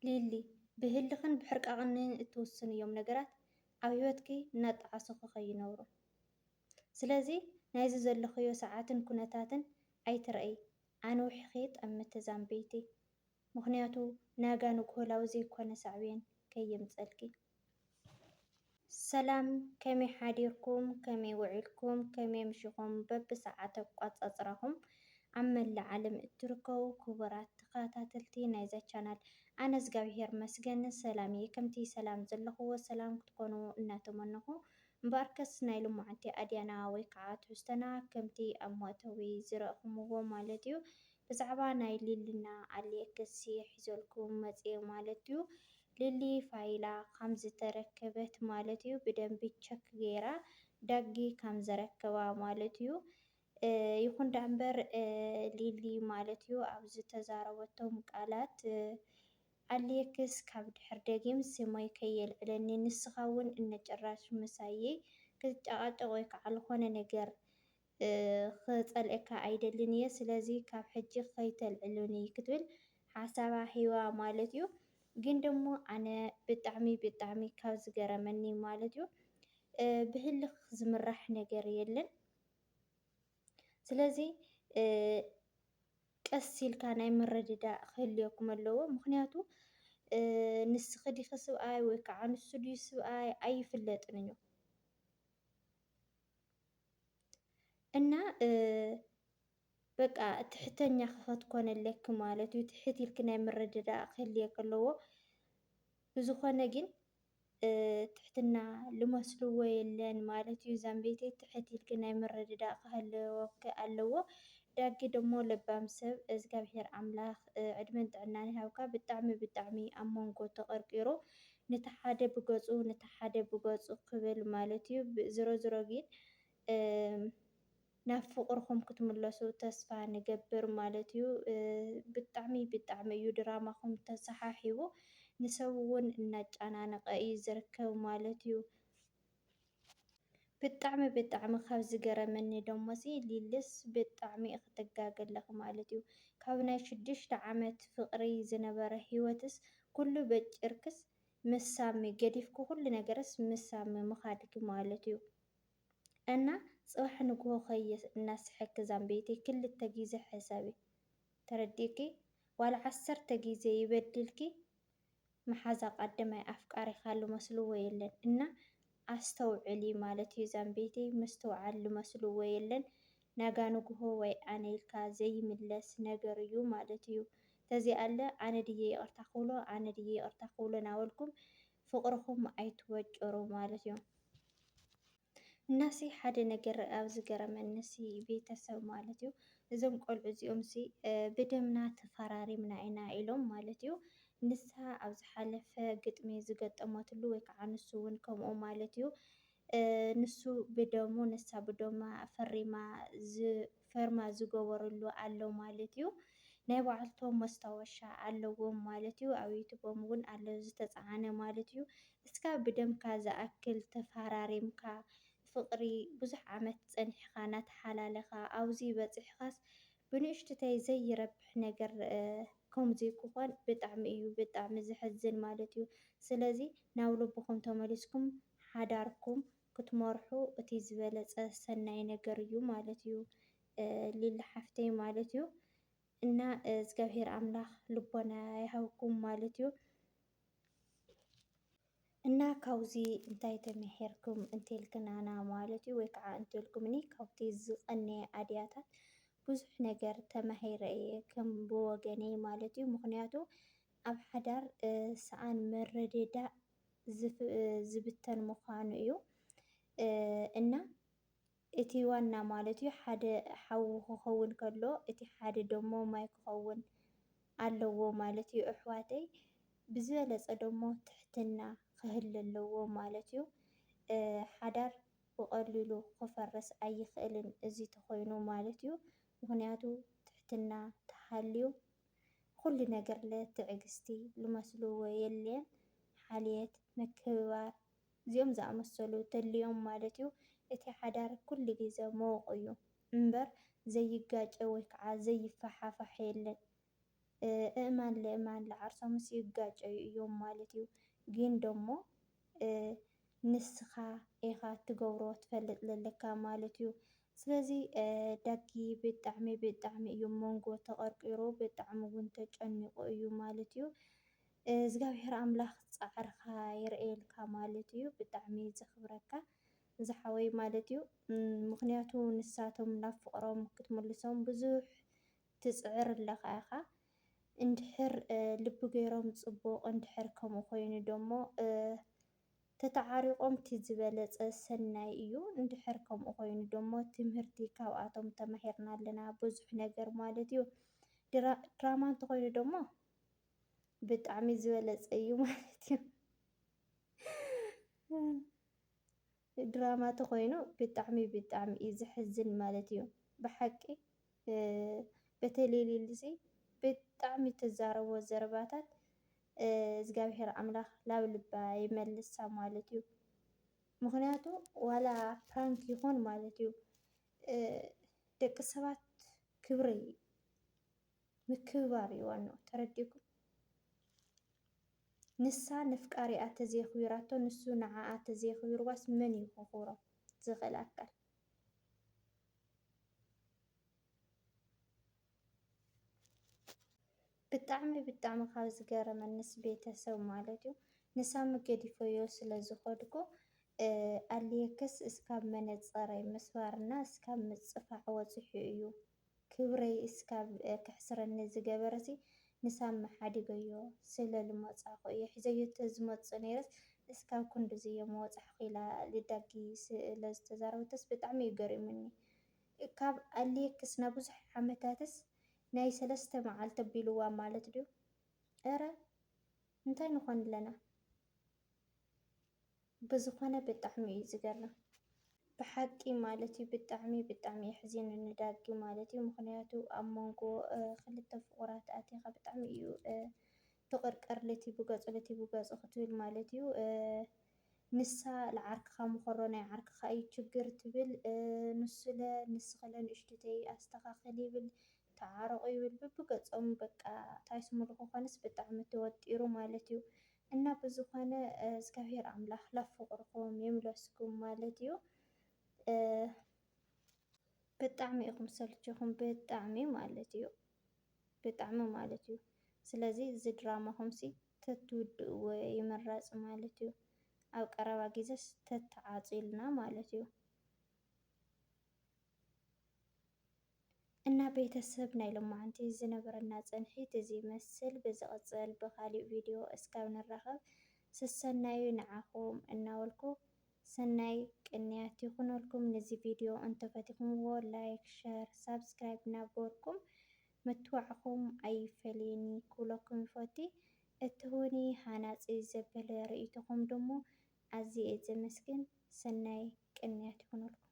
ሊሊ ብህልኽን ብሕርቃቕን እትውስን እዮም ነገራት ኣብ ሂወትኪ እናጣዓሱኹ ከይነብሩ። ስለዚ ናይዚ ዘለኽዮ ሰዓትን ኩነታትን ኣይትረአይ። ኣነ ውሕኺ ጠመተ ዛንበይቲ ምክንያቱ ናጋ ንግሆ ላው ዘይኮነ ሳዕቤን ከየምፀልኪ። ሰላም ከመይ ሓዲርኩም? ከመይ ውዒልኩም? ከመይ ምሽኹም? በብሰዓት ኣቋፃፅራኹም ኣብ መላእ ዓለም እትርከቡ ክቡራት ተኸታተልቲ ናይዛ ቻናል ኣነ እግዚኣብሔር መስገን ሰላም እየ። ከምቲ ሰላም ዘለኽዎ ሰላም ክትኮኑ እናተመነኹ እምበኣርከስ ናይ ሎሙዓንቲ ኣድያና ወይ ከዓ ትሕዝቶና ከምቲ ኣብ መእተዊ ዝረአኹምዎ ማለት እዩ ብዛዕባ ናይ ሊሊና ኣሌክስ ሒዘልኩም መፅአ ማለት እዩ። ሊሊ ፋይላ ከም ዝተረከበት ማለት እዩ ብደንቢ ቸክ ገይራ ዳጊ ከም ዘረከባ ማለት እዩ። ይኹን ዳ እምበር ሊሊ ማለት እዩ ኣብ ዝተዛረበቶም ቃላት ኣሌክስ ካብ ድሕር ደጊም ስመይ ከየልዕለኒ ንስኻ እውን እነጭራሽ ምሳየ ክትጨቃጨቅ ወይ ከዓ ዝኾነ ነገር ክፀልአካ ኣይደልን እየ ስለዚ ካብ ሕጂ ከይተልዕሉኒ ክትብል ሓሳባ ሂባ ማለት እዩ። ግን ደሞ ኣነ ብጣዕሚ ካብ ዝገረመኒ ማለት እዩ ብህልኽ ዝምራሕ ነገር የለን። ስለዚ ቀስ ኢልካ ናይ ምርድዳእ ክህልየኩም ኣለዎ። ምክንያቱ ንስኺ ዲኺ ሰብኣይ ወይ ከዓ ንሱ ድዩ ሰብኣይ ኣይፍለጥን እዩ እና በቃ ትሕተኛ ክትኮን ኣለክ ማለት እዩ። ትሕት ኢልክ ናይ ምርድዳእ ክህልየክ ኣለዎ። ብዝኾነ ግን ትሕትና ልመስልዎ የለን ማለት እዩ። ዛንበይተይ ትሕት ኢልክ ናይ ምርድዳእ ክህልወካ ኣለዎ። ዳጊ ደሞ ለባም ሰብ እግዚኣብሔር ኣምላኽ ዕድመን ጥዕናን ይሃብካ። ብጣዕሚ ኣብ መንጎ ተቐርቂሩ ነቲ ሓደ ብገፁ ነቲ ሓደ ብገፁ ክብል ማለት እዩ። ዝሮዝሮ ግን ናብ ፍቅርኩም ክትምለሱ ተስፋ ንገብር ማለት እዩ። ብጣዕሚ እዩ ድራማኩም ተሰሓሒቡ ንሰብ እውን እናጨናነቀ እዩ ዝርከብ ማለት እዩ። ብጣዕሚ ካብ ዝገረመኒ ደሞሲ ሊልስ ብጣዕሚ ክትጋገለኽ ማለት እዩ። ካብ ናይ 6 ዓመት ፍቅሪ ዝነበረ ሂወትስ ኩሉ በጭርክስ ምሳሚ ገዲፍኩ ኩሉ ነገርስ ምሳሚ ምኻድኪ ማለት እዩ። እና ፅባሕ ንግሆ እናስሐኪ ዛንበይተይ ክልተ ግዜ ሕሰቢ ተረዲእኪ ዋላ 10 ግዜ ይበድልኪ መሓዛ ቀዳማይ ኣፍቃሪኻ ልመስልዎ የለን እና ኣስተውዕሊ ማለት እዩ ዛንበይተይ ምስትውዓል ልመስልዎ የለን። ናጋ ንግሆ ወይ ኣነ ኢልካ ዘይምለስ ነገር እዩ ማለት እዩ። ተዚኣለ ኣነ ድየ ይቕርታ ክብሎ ኣነ ድየ ይቕርታ ክብሎ እናበልኩም ፍቅርኩም ኣይትወጭሩ ማለት እዩ። እናሲ ሓደ ነገር ኣብ ዝገረመኒሲ ቤተሰብ ማለት እዩ እዞም ቆልዑ እዚኦም ሲ ብደምና ተፈራሪምና ኢና ኢሎም ማለት እዩ። ንሳ ኣብ ዝሓለፈ ግጥሚ ዝገጠመትሉ ወይ ከዓ ንሱ እውን ከምኡ ማለት እዩ ንሱ ብደሙ ንሳ ብደማ ፈርማ ዝገበርሉ ኣሎ ማለት እዩ። ናይ ባዕልቶም መስታወሻ ኣለዎም ማለት እዩ። ኣብ ዩቱቦም እውን ኣሎ ዝተፀዓነ ማለት እዩ። እስካብ ብደምካ ዝኣክል ተፈራሪምካ ፍቅሪ ብዙሕ ዓመት ፀኒሕካ እናተሓላለኻ ኣብዚ በፂሕካስ ብንእሽተይ ዘይረብሕ ነገር ከምዚ ክኾን ብጣዕሚ ዘሕዝን ማለት እዩ። ስለዚ ናብ ልብኩም ተመሊስኩም ሓዳርኩም ክትመርሑ እቲ ዝበለፀ ሰናይ ነገር እዩ ማለት እዩ። ሊሊ ሓፍተይ ማለት እዩ እና እግዚኣብሔር ኣምላኽ ልቦና ይሃብኩም ማለት እዩ። እና ካብዚ እንታይ ተማሂርኩም እንተይልክናና ማለት እዩ ወይ ከዓ እንተይልኩምኒ ካብቲ ዝቐነየ ኣድያታት ብዙሕ ነገር ተማሂረ እየ ከም ብወገነይ ማለት እዩ። ምክንያቱ ኣብ ሓዳር ሰኣን ምርድዳእ ዝብተን ምዃኑ እዩ። እና እቲ ዋና ማለት እዩ ሓደ ሓዊ ክኸውን ከሎ እቲ ሓደ ደሞ ማይ ክኸውን ኣለዎ ማለት እዩ። ኣሕዋተይ ብዝበለፀ ደሞ ትሕትና ክህሉ ኣለዎ ማለት እዩ። ሓዳር ብቐሊሉ ክፈርስ ኣይኽእልን እዚ ተኾይኑ ማለት እዩ። ምክንያቱ ትሕትና ተሃልዩ ኩሉ ነገር ትዕግስቲ ልመስልዎ የለን ሓልየት ምክብባር እዚኦም ዝኣመሰሉ ተልዮም ማለት እዩ። እቲ ሓዳር ኩሉ ግዜ ሞውቕ እዩ እምበር ዘይጋጨ ወይ ከዓ ዘይፈሓፋሕ የለን። እእማን ለእማን ለዓርሶምስ ይጋጨዩ እዮም ማለት እዩ። ግን ደሞ ንስኻ ኢኻ ትገብሮ ትፈልጥ ዘለካ ማለት እዩ። ስለዚ ዳጊ ብጣዕሚ እዩ መንጎ ተቐርቂሩ ብጣዕሚ እውን ተጨኒቑ እዩ ማለት እዩ። እግዚኣብሔር ኣምላኽ ፃዕርኻ የርእየልካ ማለት እዩ። ብጣዕሚ ዘኽብረካ እዚ ሓወይ ማለት እዩ። ምክንያቱ ንሳቶም ናብ ፍቕሮም ክትምልሶም ብዙሕ ትፅዕር ኣለኻ ኢኻ እንድሕር ልቢ ገይሮም ፅቡቕ እንድሕር ከምኡ ኮይኑ ደሞ ተተዓሪቖም እቲ ዝበለፀ ሰናይ እዩ። እንድሕር ከምኡ ኮይኑ ደሞ ትምህርቲ ካብኣቶም ተማሂርና ኣለና ብዙሕ ነገር ማለት እዩ። ድራማ እንተኾይኑ ደሞ ብጣዕሚ ዝበለፀ እዩ ማለት እዩ። ድራማ እንተኾይኑ ብጣዕሚ እዩ ዘሕዝን ማለት እዩ። ብሓቂ በተለይ ብጣዕሚ ተዛረቦ ዘረባታት እግዚኣብሔር ኣምላኽ ናብ ልባ ይመልሳ ማለት እዩ። ምክንያቱ ዋላ ፕራንክ ይኹን ማለት እዩ ደቂ ሰባት ክብሪ ምክብባር እዩ ዋንኡ ተረዲእኩም። ንሳ ንፍቃሪኣ ተዘይኽቢራቶ ንሱ ንዓዓ ተዘይኽቢርዋስ መን እዩ ከኽብሮ ዝኽእል ኣካል? ብጣዕሚ ካብ ዝገረመኒስ ቤተሰብ ማለት እዩ ንሳሚ ገዲፈዮ ስለ ዝኸድኩ ኣልየክስ እስካብ መነፀረይ ምስባርና እስካብ ምፅፋዕ በፂሑ እዩ። ክብረይ እስካብ ክሕስረኒ ዝገበረሲ ንሳሚ ሓዲገዮ ስለ ልመፃኹ እየ። ሒዘዮ ተዝመፅእ ነይረስ እስካብ ክንድዚ እየ ምበፃሕኩ ኢላ ልዳጊ ስለ ዝተዛረበተስ ብጣዕሚ እዩ ገሪሙኒ። ካብ ኣልየክስ ናብ ብዙሕ ዓመታትስ ናይ 3 መዓልቲ ኣቢልዋ ማለት ድዩ? ኣረ እንታይ ንኾን ኣለና? ብዝኾነ ብጣዕሚ እዩ ዝገርም ብሓቂ ማለት እዩ። ብጣዕሚ የሕዝነኒ ዳጊ ማለት እዩ። ምክንያቱ ኣብ መንጎ ክልተ ፍቁራት ኣትይኻ ብጣዕሚ እዩ ትቕርቀር ለቲ ብገፁ ክትብል ማለት እዩ። ንሳ ለዓርክኻ መኸሮ ናይ ዓርክኻ እዩ ችግር ትብል ንሱለ ንስኸለ ንእሽተይ ኣስተኻኽል ይብል ተዓረቑ ይብል በብገፆም በቃ ታይስሙሩ ክኾንስ ብጣዕሚ ተወጢሩ ማለት እዩ። እና ብዝኾነ እግዚኣብሔር ኣምላኽ ላፍቕርኩም ይምለስኩም ማለት እዩ። ብጣዕሚ ኢኹም ሰልችኹም ብጣዕሚ ማለት እዩ። ብጣዕሚ ማለት እዩ። ስለዚ እዚ ድራማኹምሲ ተትውድእዎ ይምረፅ ማለት እዩ። ኣብ ቀረባ ግዜስ ተተዓፂልና ማለት እዩ። እና ቤተሰብ ናይ ሎማዓንቲ ዝነበረና ፀንሒት እዚ ይመስል። ብዝቕፅል ብካሊእ ቪድዮ እስካብ ንራኸብ ስሰናዩ ንዓኹም እናበልኩ ሰናይ ቅንያት ይኹነልኩም። ነዚ ቪድዮ እንተፈቲኹምዎ ላይክ፣ ሸር፣ ሳብስክራይብ እናገበርኩም ምትዋዕኹም ኣይፈልየኒ ክብለኩም ይፈቲ። እትሁኒ ሃናፂ ዘበለ ርእይቶኹም ደሞ ኣዝየ ዘመስግን። ሰናይ ቅንያት ይኹነልኩም።